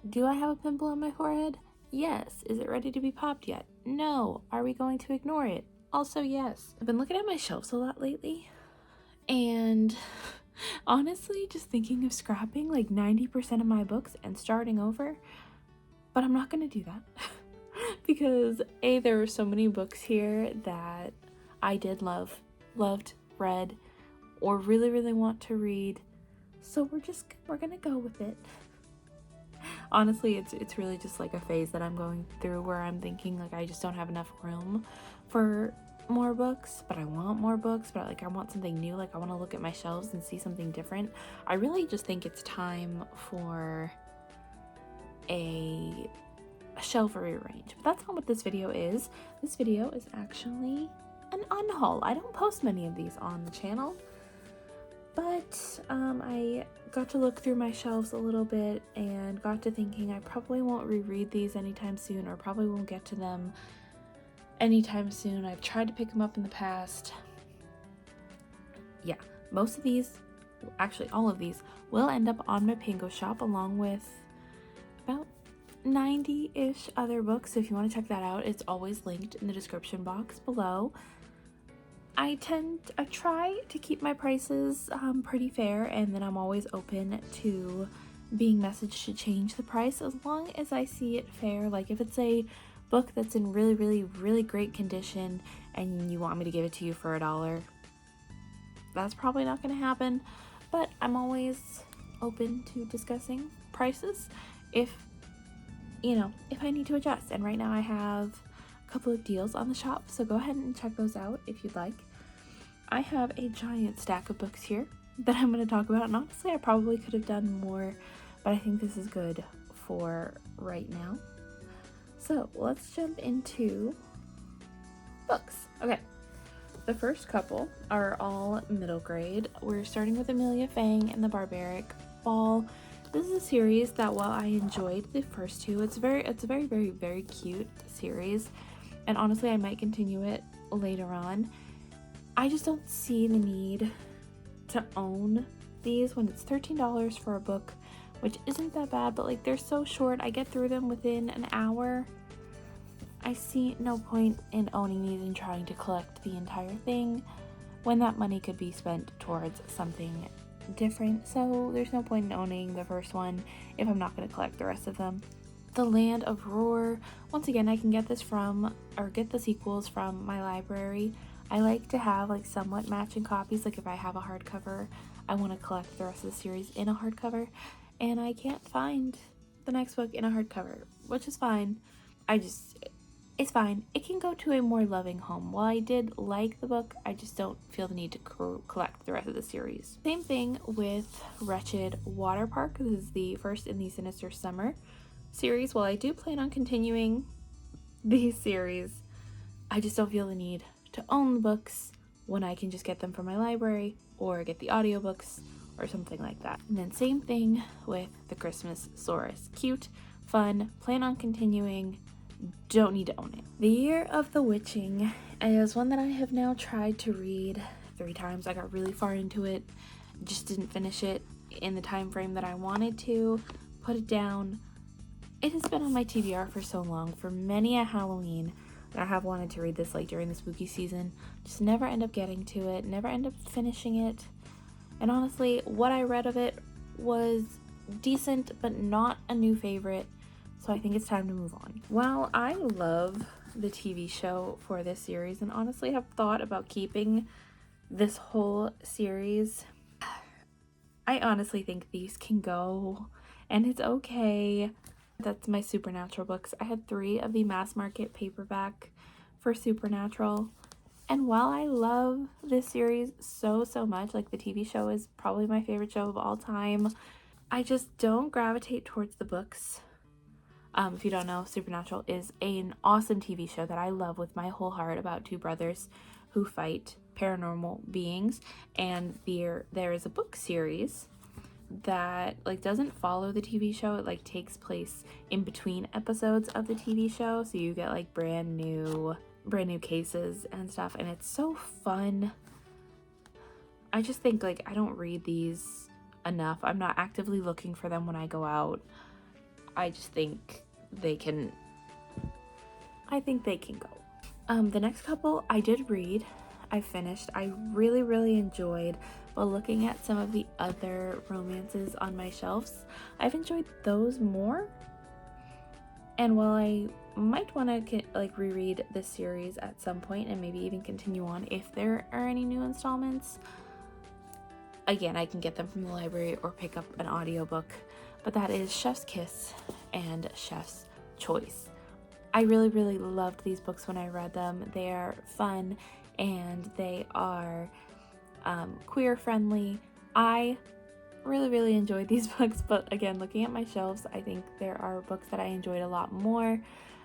Do I have a pimple on my forehead? Yes. Is it ready to be popped yet? No. Are we going to ignore it? Also, yes. I've been looking at my shelves a lot lately, and honestly, just thinking of scrapping like 90% of my books and starting over, but I'm not going to do that because A, there are so many books here that I did loved, read, or really want to read, so we're gonna go with it. Honestly, it's really just like a phase that I'm going through where I'm thinking like I just don't have enough room for more books, but I want more books, but like I want something new. Like I want to look at my shelves and see something different. I really just think it's time for a shelf rearrange. But that's not what this video is. This video is actually an unhaul. I don't post many of these on the channel, but I got to look through my shelves a little bit and got to thinking I probably won't reread these anytime soon, or probably won't get to them anytime soon. I've tried to pick them up in the past. Yeah, most of these, actually all of these, will end up on my Pingo shop along with about 90-ish other books. So if you want to check that out, it's always linked in the description box below. I try to keep my prices pretty fair, and then I'm always open to being messaged to change the price as long as I see it fair. Like if it's a book that's in really great condition and you want me to give it to you for $1, that's probably not going to happen, but I'm always open to discussing prices if I need to adjust. And right now I have a couple of deals on the shop, so go ahead and check those out if you'd like. I have a giant stack of books here that I'm going to talk about, and honestly I probably could have done more, but I think this is good for right now. So let's jump into books. Okay, the first couple are all middle grade. We're starting with Amelia Fang and the Barbaric Ball. This is a series that, while I enjoyed the first two, it's a very cute series, and honestly I might continue it later on. I just don't see the need to own these when it's $13 for a book, which isn't that bad, but like they're so short. I get through them within an hour. I see no point in owning these and trying to collect the entire thing when that money could be spent towards something different. So there's no point in owning the first one if I'm not going to collect the rest of them. The Land of Roar. Once again, I can get this from, or get the sequels from, my library. I like to have like somewhat matching copies. Like if I have a hardcover, I want to collect the rest of the series in a hardcover, and I can't find the next book in a hardcover, which is fine. It's fine. It can go to a more loving home. While I did like the book, I just don't feel the need to collect the rest of the series. Same thing with Wretched Water Park. This is the first in the Sinister Summer series. While I do plan on continuing the series, I just don't feel the need to own the books when I can just get them from my library or get the audiobooks or something like that. And then same thing with the Christmas Saurus. Cute, fun, plan on continuing, don't need to own it. The Year of the Witching is one that I have now tried to read 3 times. I got really far into it, just didn't finish it in the time frame that I wanted to, put it down. It has been on my TBR for so long, for many a Halloween. I have wanted to read this like during the spooky season, just never end up getting to it, never end up finishing it. And honestly, what I read of it was decent, but not a new favorite, so I think it's time to move on. While I love the TV show for this series, and honestly have thought about keeping this whole series, I honestly think these can go, and it's okay. That's my Supernatural books. I had 3 of the mass market paperback for Supernatural, and while I love this series so much, like the TV show is probably my favorite show of all time, I just don't gravitate towards the books. If you don't know, Supernatural is an awesome TV show that I love with my whole heart, about 2 brothers who fight paranormal beings, and there is a book series that like doesn't follow the TV show. It like takes place in between episodes of the TV show, so you get like brand new cases and stuff, and it's so fun. I just think like I don't read these enough. I'm not actively looking for them when I go out. I just think they can, I think they can go. The next couple I did read, I finished, I really, really enjoyed, but looking at some of the other romances on my shelves, I've enjoyed those more. And while I might want to like reread this series at some point and maybe even continue on if there are any new installments, again, I can get them from the library or pick up an audiobook, but that is Chef's Kiss and Chef's Choice. I really, really loved these books when I read them. They are fun and they are queer friendly. I really, really enjoyed these books, but again, looking at my shelves, I think there are books that I enjoyed a lot more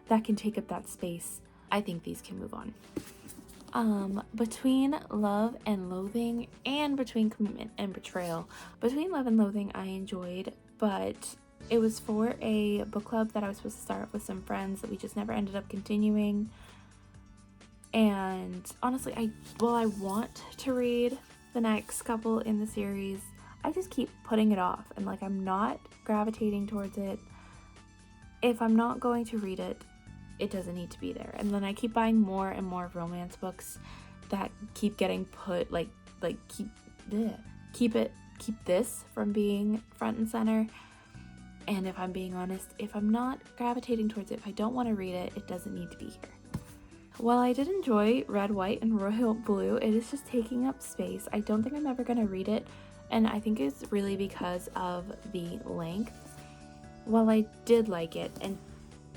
that can take up that space. I think these can move on. Between Love and Loathing and Between Commitment and Betrayal. Between Love and Loathing I enjoyed, but it was for a book club that I was supposed to start with some friends that we just never ended up continuing. And honestly, while I want to read the next couple in the series, I just keep putting it off, and like I'm not gravitating towards it. If I'm not going to read it, it doesn't need to be there. And then I keep buying more and more romance books that keep getting put keep this from being front and center. And if I'm being honest, if I'm not gravitating towards it, if I don't want to read it, it doesn't need to be here. While I did enjoy Red, White, and Royal Blue, it is just taking up space. I don't think I'm ever going to read it, and I think it's really because of the length. While I did like it and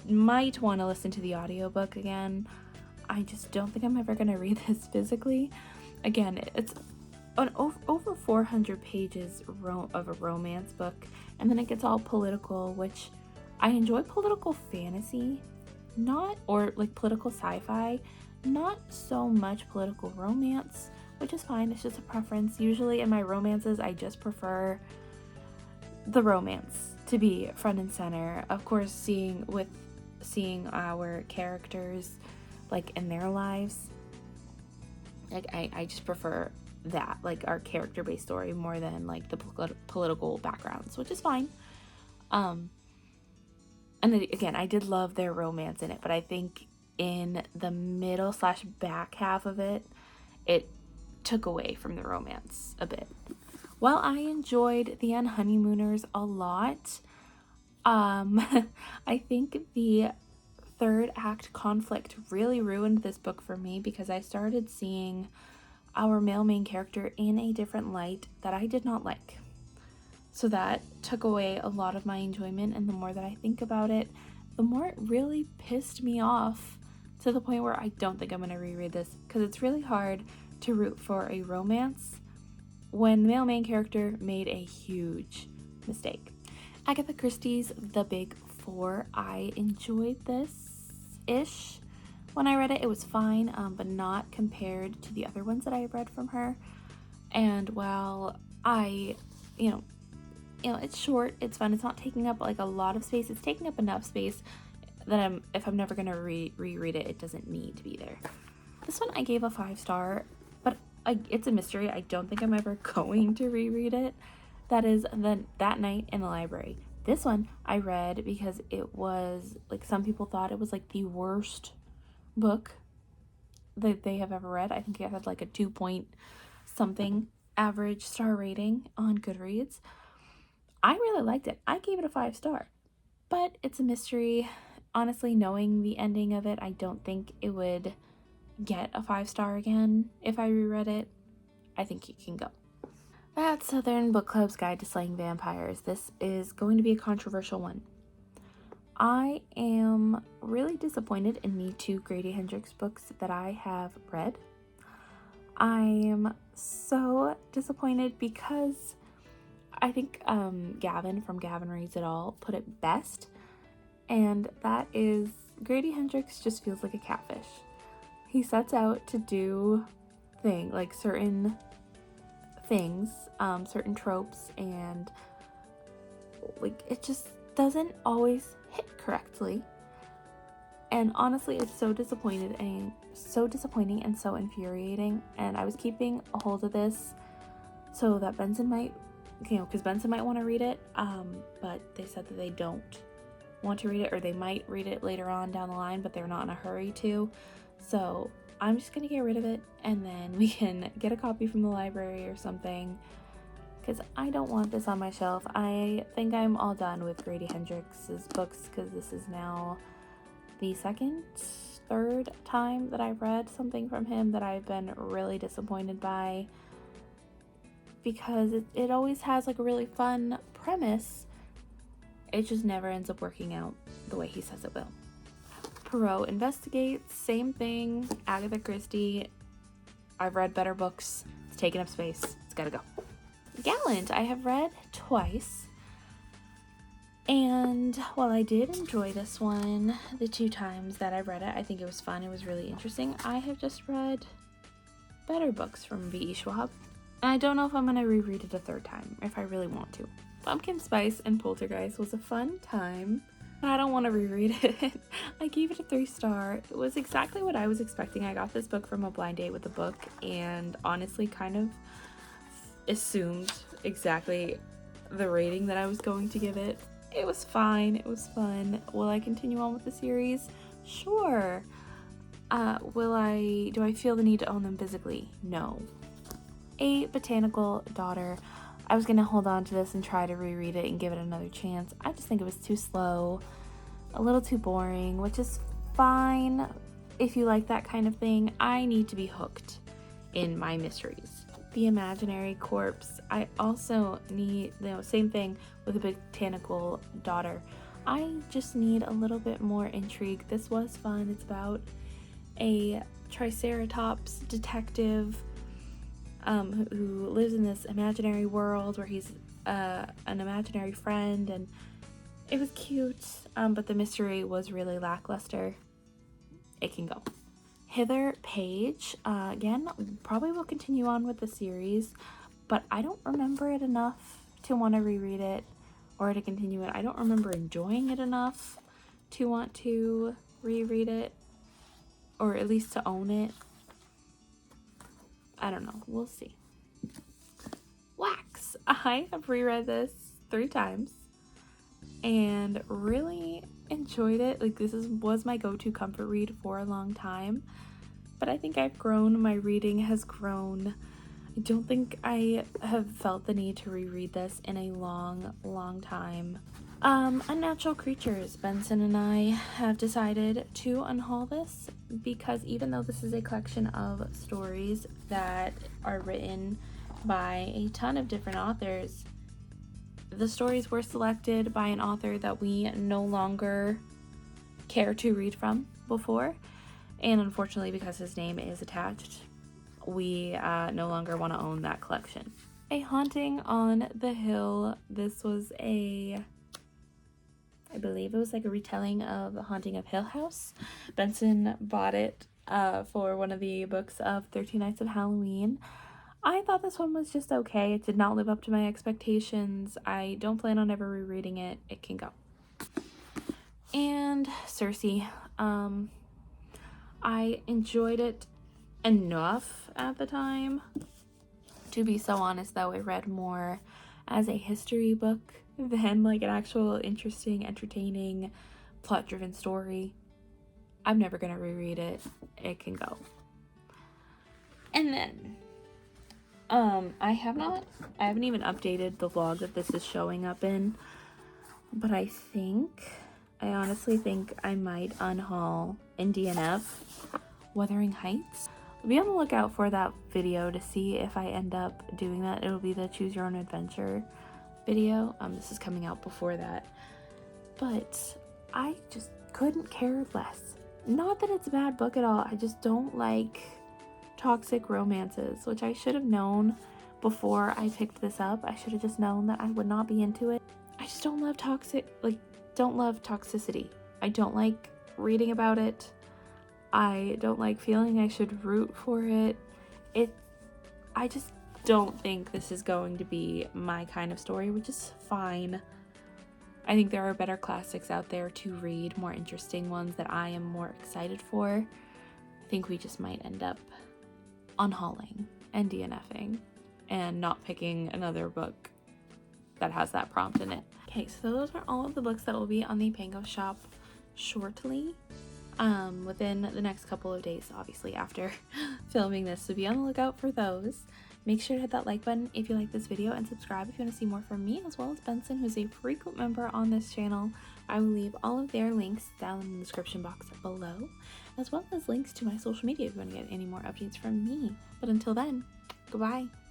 might want to listen to the audiobook again, I just don't think I'm ever going to read this physically. Again, it's an over 400 pages of a romance book, and then it gets all political, which I enjoy political fantasy, or like political sci-fi, not so much political romance, which is fine. It's just a preference. Usually in my romances, I just prefer the romance to be front and center. Of course, seeing our characters like in their lives, like I just prefer that, like our character-based story more than like the political backgrounds, which is fine. And again, I did love their romance in it, but I think in the middle / back half of it, it took away from the romance a bit. While I enjoyed The Unhoneymooners a lot, I think the third act conflict really ruined this book for me, because I started seeing our male main character in a different light that I did not like. So that took away a lot of my enjoyment, and the more that I think about it, the more it really pissed me off, to the point where I don't think I'm going to reread this, because it's really hard to root for a romance when the male main character made a huge mistake. Agatha Christie's The Big Four. I enjoyed this-ish. When I read it, it was fine, but not compared to the other ones that I have read from her. And while it's short, it's fun, it's not taking up like a lot of space, it's taking up enough space that if I'm never going to reread it, it doesn't need to be there. This one I gave a 5-star, but it's a mystery. I don't think I'm ever going to reread it. That is That Night in the Library. This one I read because it was like, some people thought it was like the worst book that they have ever read. I think it had like a 2 point something average star rating on Goodreads. I really liked it. I gave it a 5-star, but it's a mystery. Honestly, knowing the ending of it, I don't think it would get a 5-star again if I reread it. I think it can go. That's Southern Book Club's Guide to Slaying Vampires. This is going to be a controversial one. I am really disappointed in the 2 Grady Hendrix books that I have read. I am so disappointed because I think Gavin from Gavin Reads It All put it best, and that is, Grady Hendrix just feels like a catfish. He sets out to do certain things, certain tropes, and like it just doesn't always hit correctly. And honestly, it's so disappointing and so infuriating. And I was keeping a hold of this so that Benson might, because Benson might want to read it, but they said that they don't want to read it, or they might read it later on down the line, but they're not in a hurry to. So I'm just gonna get rid of it, and then we can get a copy from the library or something, because I don't want this on my shelf. I think I'm all done with Grady Hendrix's books, because this is now the third time that I've read something from him that I've been really disappointed by, because it always has like a really fun premise. It just never ends up working out the way he says it will. Poirot Investigates, same thing. Agatha Christie. I've read better books. It's taking up space. It's gotta go. Gallant, I have read twice. And while I did enjoy this one the 2 times that I read it, I think it was fun. It was really interesting. I have just read better books from V.E. Schwab. And I don't know if I'm gonna reread it a 3rd time, if I really want to. Pumpkin Spice and Poltergeist was a fun time. I don't want to reread it. I gave it a 3-star. It was exactly what I was expecting. I got this book from a blind date with a book, and honestly kind of assumed exactly the rating that I was going to give it. It was fine. It was fun. Will I continue on with the series? Sure. Do I feel the need to own them physically? No. A Botanical Daughter. I was gonna hold on to this and try to reread it and give it another chance. I just think it was too slow, a little too boring, which is fine if you like that kind of thing. I need to be hooked in my mysteries. The Imaginary Corpse. I also need, same thing with A Botanical Daughter. I just need a little bit more intrigue. This was fun. It's about a Triceratops detective who lives in this imaginary world where he's an imaginary friend, and it was cute, but the mystery was really lackluster. It can go. Hither Page, again, probably will continue on with the series, but I don't remember it enough to want to reread it or to continue it. I don't remember enjoying it enough to want to reread it, or at least to own it. I don't know. We'll see. Wax. I have reread this 3 times and really enjoyed it. Like, this was my go-to comfort read for a long time, but I think I've grown. My reading has grown. I don't think I have felt the need to reread this in a long time. Unnatural Creatures. Benson and I have decided to unhaul this because even though this is a collection of stories that are written by a ton of different authors, the stories were selected by an author that we no longer care to read from before, and unfortunately, because his name is attached, we no longer want to own that collection. A Haunting on the Hill. This was I believe it was like a retelling of The Haunting of Hill House. Benson bought it for one of the books of 13 Nights of Halloween. I thought this one was just okay. It did not live up to my expectations. I don't plan on ever rereading it. It can go. And Circe. I enjoyed it enough at the time. To be so honest, though, I read more as a history book than like an actual interesting, entertaining, plot-driven story. I'm never gonna reread it. It can go. And then I haven't even updated the vlog that this is showing up in, but I honestly think I might unhaul in DNF Wuthering Heights. Be on the lookout for that video to see if I end up doing that. It'll be the Choose Your Own Adventure video. This is coming out before that, but I just couldn't care less. Not that it's a bad book at all. I just don't like toxic romances, which I should have known before I picked this up. I should have just known that I would not be into it. I just don't love toxicity. I don't like reading about it. I don't like feeling I should root for it. I just don't think this is going to be my kind of story, which is fine. I think there are better classics out there to read, more interesting ones that I am more excited for. I think we just might end up unhauling and DNFing and not picking another book that has that prompt in it. Okay, so those are all of the books that will be on the Pango shop shortly, within the next couple of days, obviously after filming this, so be on the lookout for those. Make sure to hit that like button if you like this video, and subscribe if you want to see more from me, as well as Benson, who's a frequent member on this channel. I will leave all of their links down in the description box below, as well as links to my social media if you want to get any more updates from me. But until then, goodbye.